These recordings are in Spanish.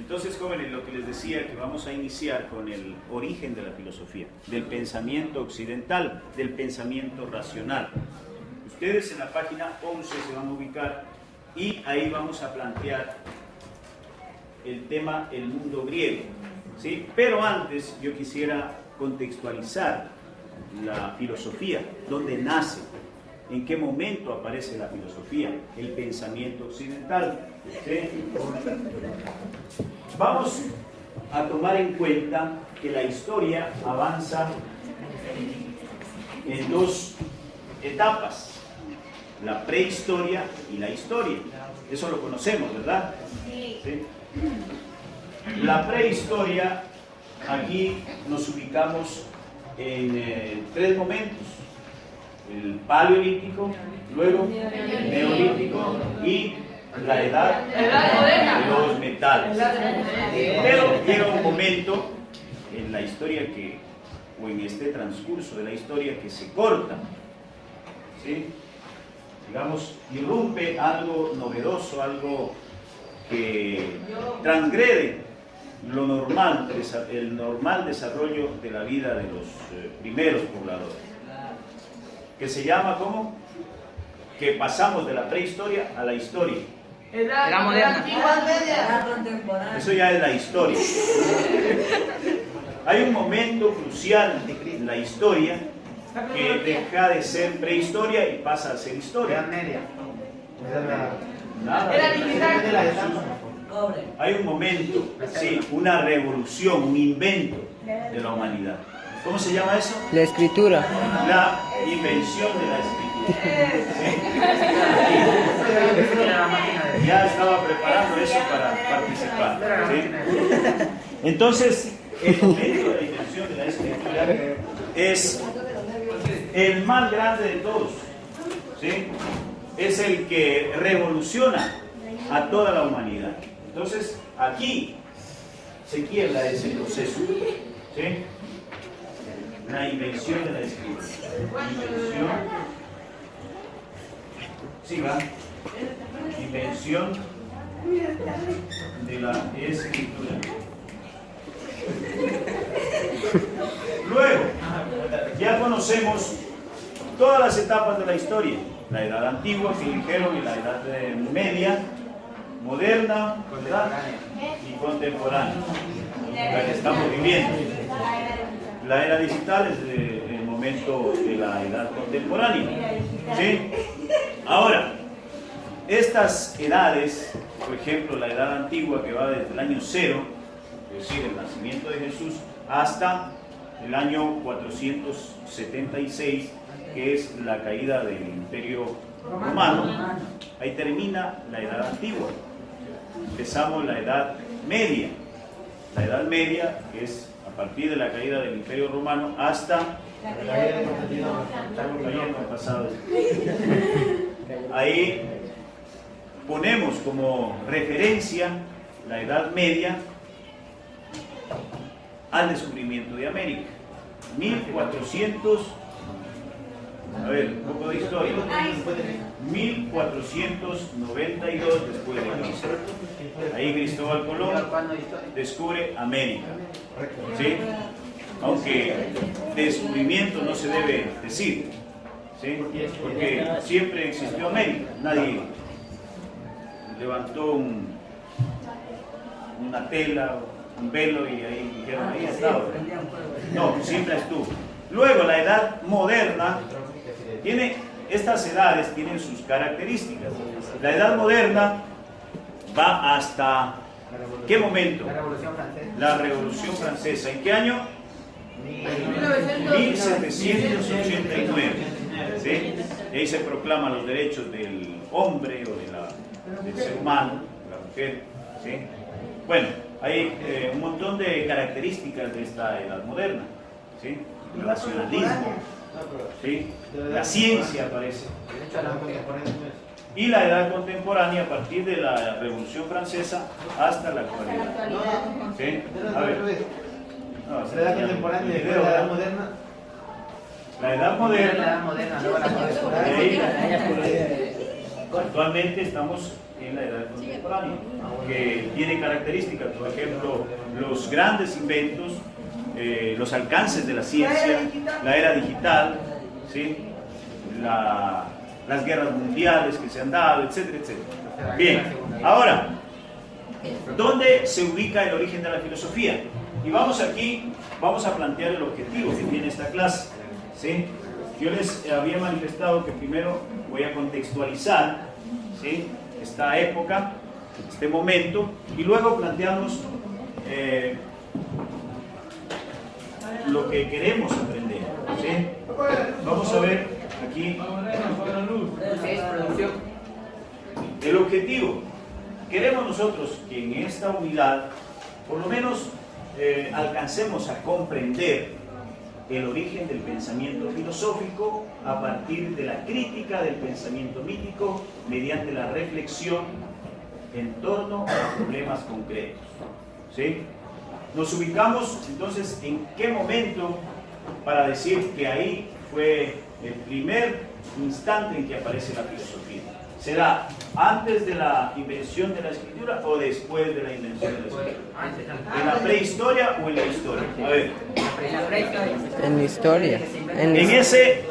Entonces, jóvenes, lo que les decía, que vamos a iniciar con el origen de la filosofía, del pensamiento occidental, del pensamiento racional. Ustedes en la página 11 se van a ubicar y ahí vamos a plantear el tema el mundo griego, ¿sí? Pero antes yo quisiera contextualizar la filosofía, dónde nace, en qué momento aparece la filosofía, el pensamiento occidental, ¿sí? Vamos a tomar en cuenta que la historia avanza en dos etapas, la prehistoria y la historia. Eso lo conocemos, ¿verdad? ¿Sí? La prehistoria, aquí nos ubicamos en tres momentos: el paleolítico, luego el neolítico y la edad de los metales. Pero llega un momento en la historia o en este transcurso de la historia que se corta, ¿sí? Digamos, irrumpe algo novedoso, algo que transgrede lo normal, el normal desarrollo de la vida de los primeros pobladores, que se llama ¿cómo? Que pasamos de la prehistoria a la historia. Edad moderna. Eso ya es la historia. Hay un momento crucial en la historia que deja de ser prehistoria y pasa a ser historia. Nada. Hay un momento, sí, una revolución, un invento de la humanidad. ¿Cómo se llama eso? La escritura. La invención de la escritura. ¿Sí? Ya estaba preparando eso para participar. ¿Sí? Entonces, el momento de la invención de la escritura es el más grande de todos. ¿Sí? Es el que revoluciona a toda la humanidad. Entonces, aquí se quiebra ese proceso. ¿Sí? La invención de la escritura. Invención. Sí, va. Invención de la escritura. Luego, ya conocemos todas las etapas de la historia. La edad antigua, que dijeron, y la edad media, moderna, ¿verdad? Y contemporánea, la que estamos viviendo. La era digital es el momento de la edad contemporánea. ¿Sí? Ahora, estas edades, por ejemplo, la edad antigua que va desde el año 0, es decir, el nacimiento de Jesús, hasta el año 476, que es la caída del Imperio Romano. Ahí termina la edad antigua. Empezamos la edad media. La edad media es a partir de la caída del Imperio Romano hasta ahí ponemos como referencia la edad media al descubrimiento de América. 1400, a ver, un poco de historia. 1492 después de Cristo. Ahí Cristóbal Colón descubre América. ¿Sí? Aunque descubrimiento no se debe decir, ¿sí? Porque siempre existió América. Nadie levantó una tela, un velo y ahí dijeron, ahí está. No, siempre estuvo. Luego la edad moderna estas edades tienen sus características. La edad moderna va hasta ¿qué momento? La Revolución Francesa. ¿En qué año? 1789. ¿Sí? Ahí se proclaman los derechos del hombre o del ser humano, de la mujer. ¿Sí? Bueno, hay un montón de características de esta edad moderna. ¿Sí? El racionalismo, ¿sí? La ciencia aparece. Y la edad contemporánea a partir de la Revolución Francesa hasta la actualidad. ¿Sí? A ver. No, la edad contemporánea y la edad moderna. La edad moderna. Actualmente estamos en la edad contemporánea, que tiene características, por ejemplo, los grandes inventos, los alcances de la ciencia, la era digital, ¿sí? Las guerras mundiales que se han dado, etcétera, etcétera. Bien, ahora, ¿dónde se ubica el origen de la filosofía? Y vamos a plantear el objetivo que tiene esta clase, ¿sí? Yo les había manifestado que primero voy a contextualizar, ¿sí?, esta época, este momento, y luego planteamos lo que queremos aprender, ¿sí? Vamos a ver aquí el objetivo. Queremos nosotros que en esta unidad, por lo menos, alcancemos a comprender el origen del pensamiento filosófico a partir de la crítica del pensamiento mítico mediante la reflexión en torno a problemas concretos, ¿sí? Nos ubicamos entonces en qué momento para decir que ahí fue el primer instante en que aparece la filosofía. ¿Será antes de la invención de la escritura o después de la invención de la escritura? ¿En la prehistoria o en la historia? A ver. En la historia. En ese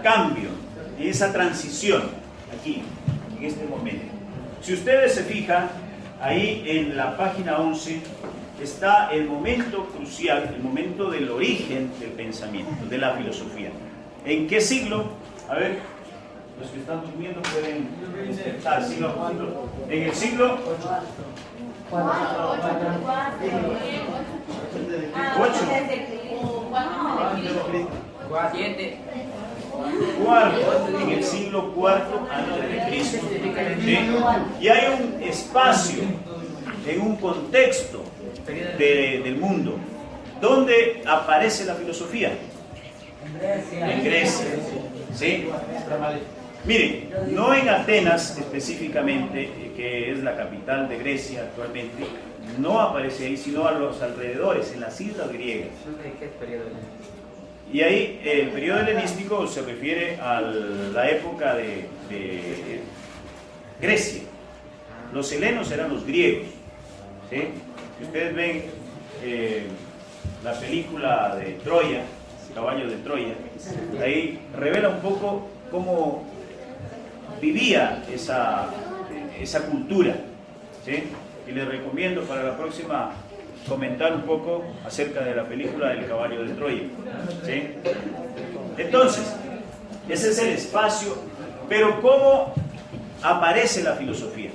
cambio, en esa transición, aquí, en este momento. Si ustedes se fijan, ahí en la página 11 está el momento crucial, el momento del origen del pensamiento, de la filosofía. ¿En qué siglo? A ver, los que están durmiendo pueden despertar. En el siglo 8. En el siglo IV antes de Cristo, ¿sí? Y hay un espacio, en un contexto del mundo, donde aparece la filosofía. En Grecia, ¿sí? Miren, no en Atenas específicamente, que es la capital de Grecia actualmente, no aparece ahí, sino a los alrededores, en las islas griegas. Y ahí el periodo helenístico se refiere a la época de Grecia. Los helenos eran los griegos, ¿sí? Si ustedes ven la película de Troya, Caballo de Troya, ahí revela un poco cómo vivía esa cultura, ¿sí? Y les recomiendo para la próxima comentar un poco acerca de la película del Caballo de Troya, ¿sí? Entonces, ese es el espacio, pero ¿cómo aparece la filosofía?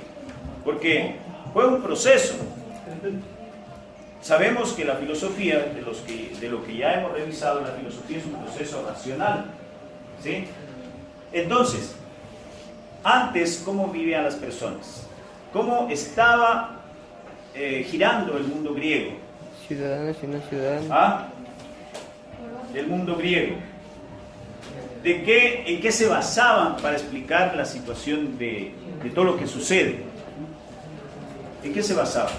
Porque fue un proceso. Sabemos que la filosofía, de lo que ya hemos revisado, la filosofía es un proceso racional, ¿sí? Entonces, antes, ¿cómo vivían las personas? ¿Cómo estaba girando el mundo griego? Ciudadanos y no ciudadanos. ¿Ah? El mundo griego. ¿En qué se basaban para explicar la situación de todo lo que sucede? ¿En qué se basaban?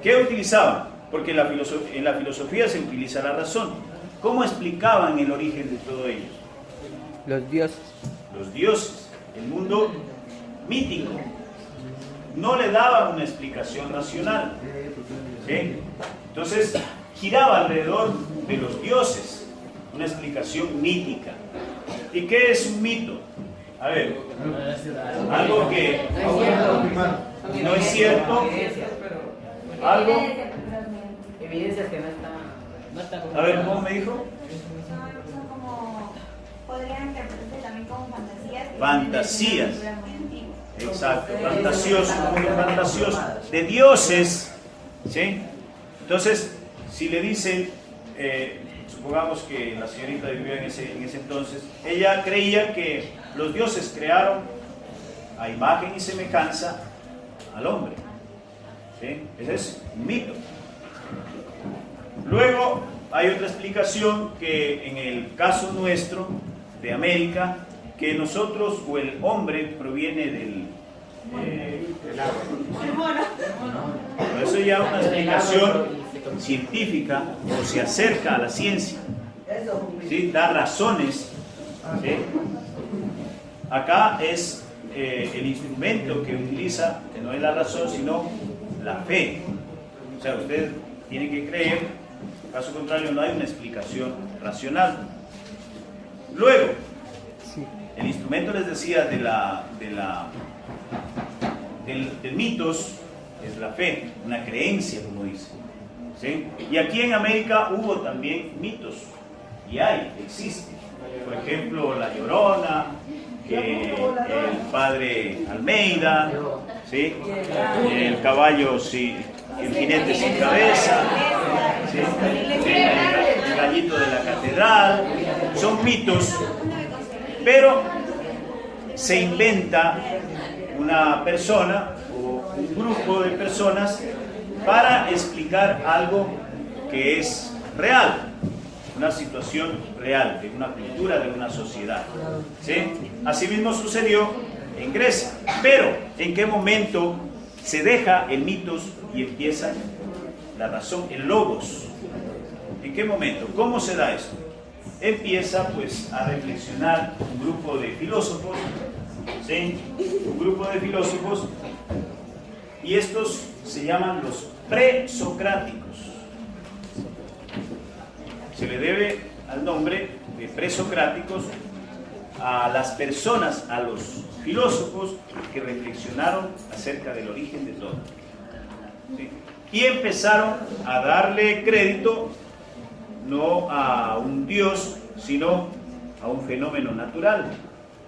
¿Qué utilizaban? Porque en la filosofía se utiliza la razón. ¿Cómo explicaban el origen de todo ello? Los dioses. Los dioses, el mundo mítico. No le daban una explicación racional, ¿sí? Entonces, giraba alrededor de los dioses, una explicación mítica. ¿Y qué es un mito? A ver, algo que no es cierto, algo... Evidencias que no están. A ver, ¿cómo me dijo? Son como, podrían interpretarse también como fantasías. Fantasías. Muy antigua. Exacto, fantasioso, un mundo fantasioso, de dioses, ¿sí? Entonces, si le dicen, supongamos que la señorita vivía en ese entonces, ella creía que los dioses crearon a imagen y semejanza al hombre, ¿sí? Ese es un mito. Luego hay otra explicación que en el caso nuestro, de América, que nosotros o el hombre proviene del agua. Por eso ya una explicación científica o se acerca a la ciencia, ¿sí? Da razones, ¿sí? Acá es el instrumento que utiliza, que no es la razón, sino la fe. O sea, usted tiene que creer, caso contrario no hay una explicación racional. Luego, el instrumento, les decía, del mitos es la fe, una creencia, como dice, ¿sí? Y aquí en América hubo también mitos, y existe. Por ejemplo, La Llorona, el padre Almeida, ¿sí? El caballo, sí, el jinete sin cabeza, ¿sí? El gallito de la catedral. Son mitos, pero se inventa una persona o un grupo de personas para explicar algo que es real, una situación real, de una cultura, de una sociedad, ¿sí? Asimismo sucedió en Grecia. Pero, ¿en qué momento se deja el mitos y empieza la razón, el logos? ¿En qué momento? ¿Cómo se da esto? Empieza pues a reflexionar un grupo de filósofos, ¿sí? Un grupo de filósofos, y estos se llaman los presocráticos. Se le debe al nombre de presocráticos a las personas, a los filósofos que reflexionaron acerca del origen de todo, ¿sí? Y empezaron a darle crédito no a un Dios, sino a un fenómeno natural,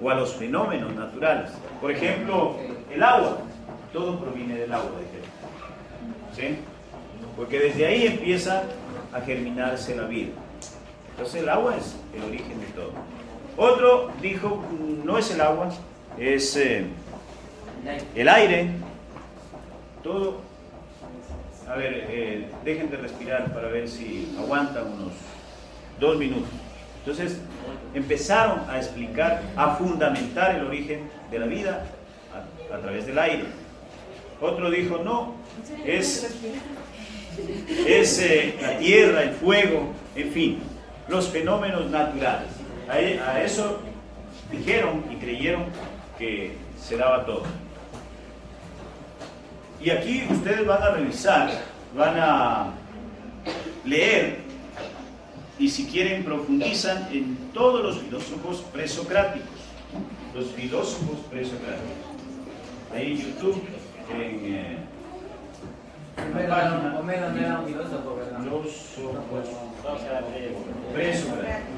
o a los fenómenos naturales. Por ejemplo, el agua, todo proviene del agua, ¿sí? Porque desde ahí empieza a germinarse la vida. Entonces el agua es el origen de todo. Otro dijo, no es el agua, es el aire, todo. A ver, dejen de respirar para ver si aguantan unos 2 minutos. Entonces empezaron a explicar, a fundamentar el origen de la vida a través del aire. Otro dijo, no, es la tierra, el fuego, en fin, los fenómenos naturales. A eso dijeron y creyeron que se daba todo. Y aquí ustedes van a revisar, van a leer, y si quieren profundizan en todos los filósofos presocráticos. Los filósofos presocráticos. Ahí en YouTube, en la página. Homero no era un filósofo, ¿verdad? Filósofos presocráticos.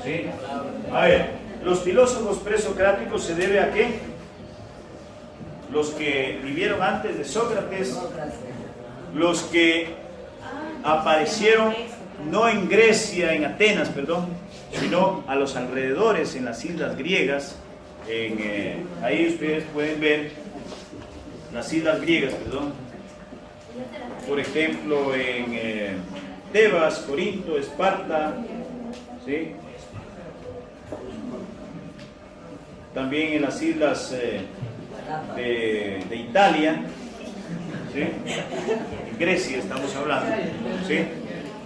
¿Sí? A ver, los filósofos presocráticos se debe a qué? Los que vivieron antes de Sócrates, los que aparecieron no en Grecia, en Atenas, perdón, sino a los alrededores, en las islas griegas. Ahí ustedes pueden ver las islas griegas, perdón. Por ejemplo, en Tebas, Corinto, Esparta, ¿sí? También en las islas de Italia, ¿sí? En Grecia estamos hablando, ¿sí?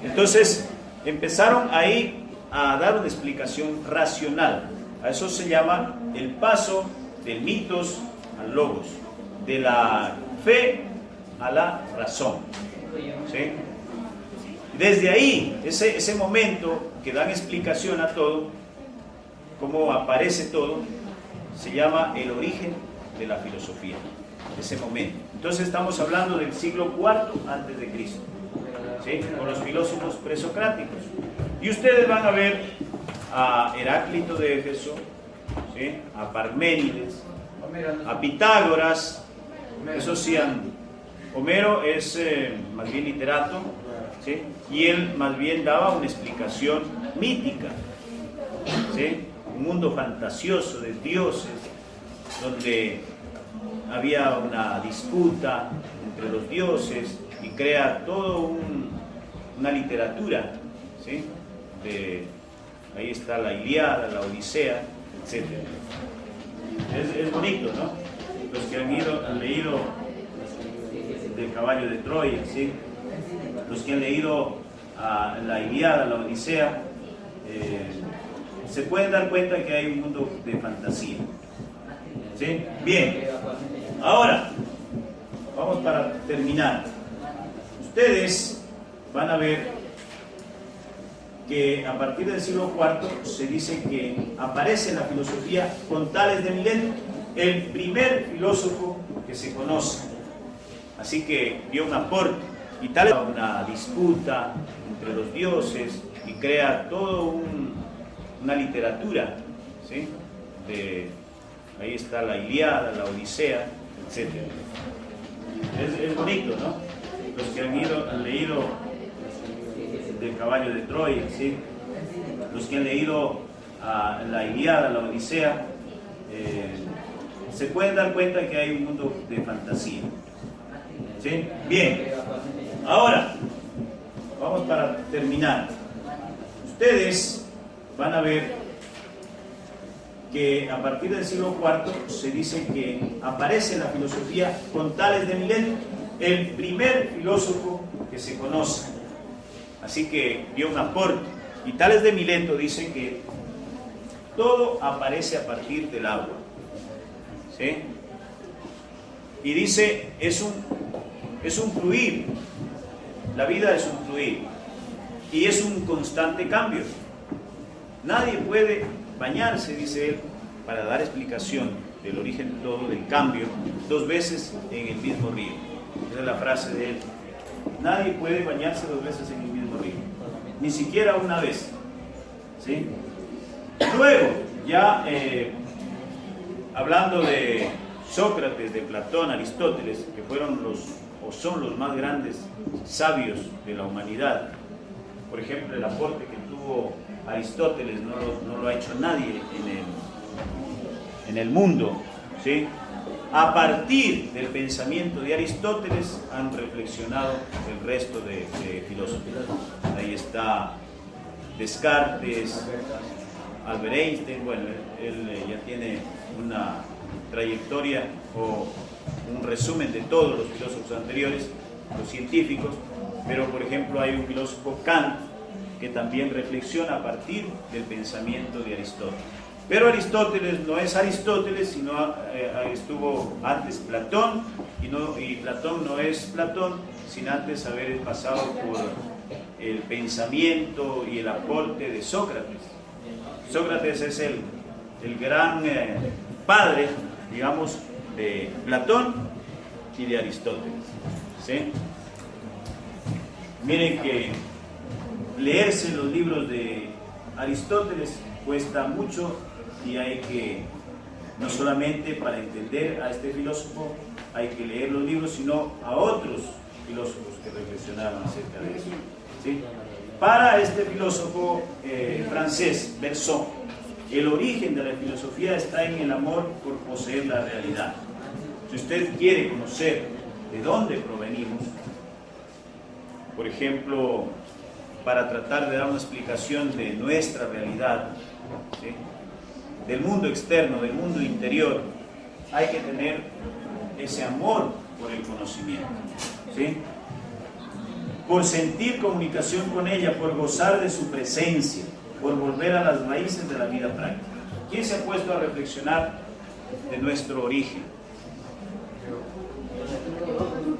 Entonces empezaron ahí a dar una explicación racional. A eso se llama el paso del mitos al logos, de la fe a la razón, ¿sí? Desde ahí, ese momento que dan explicación a todo, cómo aparece todo, se llama el origen de la filosofía, ese momento. Entonces estamos hablando del siglo IV antes de Cristo, ¿sí? Con los filósofos presocráticos. Y ustedes van a ver a Heráclito de Éfeso, ¿sí? A Parménides, a Pitágoras. Eso sí, Homero es más bien literato, ¿sí? Y él más bien daba una explicación mítica, ¿sí? Un mundo fantasioso de dioses, donde había una disputa entre los dioses, y crea todo una literatura, ¿sí? Ahí está la Ilíada, la Odisea, etc. Es bonito, ¿no? Los que han leído del caballo de Troya, ¿sí? Los que han leído la Ilíada, la Odisea, se pueden dar cuenta de que hay un mundo de fantasía. ¿Sí? Bien, ahora, vamos para terminar. Ustedes van a ver que a partir del siglo IV se dice que aparece la filosofía con Tales de Mileto, el primer filósofo que se conoce. Así que dio un aporte, y Tales una disputa entre los dioses y crea toda una literatura, ¿sí? Ahí está la Ilíada, la Odisea, etc. Es bonito, ¿no? Los que han leído del caballo de Troya, ¿sí? Los que han leído la Ilíada, la Odisea, se pueden dar cuenta que hay un mundo de fantasía. ¿Sí? Bien, ahora vamos para terminar. Ustedes van a ver que a partir del siglo IV se dice que aparece la filosofía con Tales de Mileto, el primer filósofo que se conoce. Así que dio un aporte, y Tales de Mileto dice que todo aparece a partir del agua, ¿sí? Y dice, es un fluir, la vida es un fluir, y es un constante cambio. Nadie puede bañarse, dice él, para dar explicación del origen de todo, del cambio, 2 veces en el mismo río. Esa es la frase de él. Nadie puede bañarse 2 veces en el mismo río, ni siquiera una vez, ¿sí? Luego, ya hablando de Sócrates, de Platón, Aristóteles, que fueron son los más grandes sabios de la humanidad. Por ejemplo, el aporte que tuvo Aristóteles no lo ha hecho nadie en el mundo, ¿sí? A partir del pensamiento de Aristóteles han reflexionado el resto de filósofos. Ahí está Descartes, Albert Einstein. Bueno, él ya tiene una trayectoria o un resumen de todos los filósofos anteriores, los científicos, pero por ejemplo hay un filósofo, Kant, que también reflexiona a partir del pensamiento de Aristóteles. Pero Aristóteles no es Aristóteles, sino estuvo antes Platón, y Platón no es Platón sin antes haber pasado por el pensamiento y el aporte de Sócrates. Sócrates es el gran padre, digamos, de Platón y de Aristóteles, ¿sí? Miren que leerse los libros de Aristóteles cuesta mucho, y hay que, no solamente para entender a este filósofo, hay que leer los libros, sino a otros filósofos que reflexionaron acerca de eso, ¿sí? Para este filósofo francés, Bergson, el origen de la filosofía está en el amor por poseer la realidad. Si usted quiere conocer de dónde provenimos, por ejemplo, para tratar de dar una explicación de nuestra realidad, ¿sí? Del mundo externo, del mundo interior, hay que tener ese amor por el conocimiento, ¿sí? Por sentir comunicación con ella, por gozar de su presencia, por volver a las raíces de la vida práctica. ¿Quién se ha puesto a reflexionar de nuestro origen?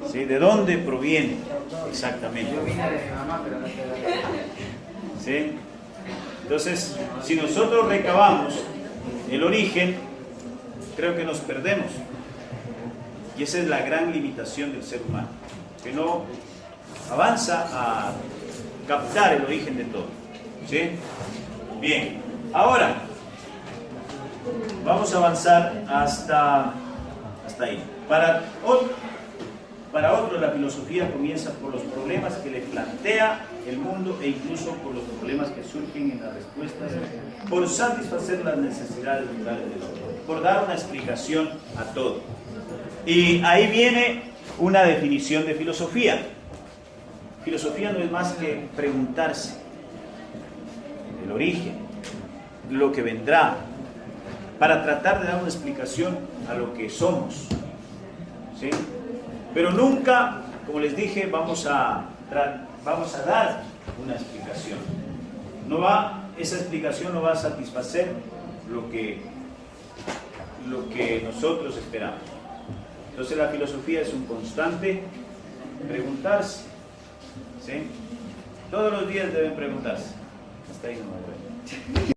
¿Sí? ¿De dónde proviene exactamente? ¿Sí? Entonces, si nosotros recabamos el origen, creo que nos perdemos. Y esa es la gran limitación del ser humano, que no avanza a captar el origen de todo. ¿Sí? Bien, ahora vamos a avanzar hasta ahí. Para otro, la filosofía comienza por los problemas que le plantea el mundo, e incluso por los problemas que surgen en las respuestas, por satisfacer las necesidades vitales del hombre, por dar una explicación a todo. Y ahí viene una definición de filosofía. Filosofía no es más que preguntarse el origen, lo que vendrá, para tratar de dar una explicación a lo que somos, ¿sí? Pero nunca, como les dije, vamos a dar una explicación. No va esa explicación no va a satisfacer lo que nosotros esperamos. Entonces la filosofía es un constante preguntarse, ¿sí? Todos los días deben preguntarse. Hasta ahí no me voy.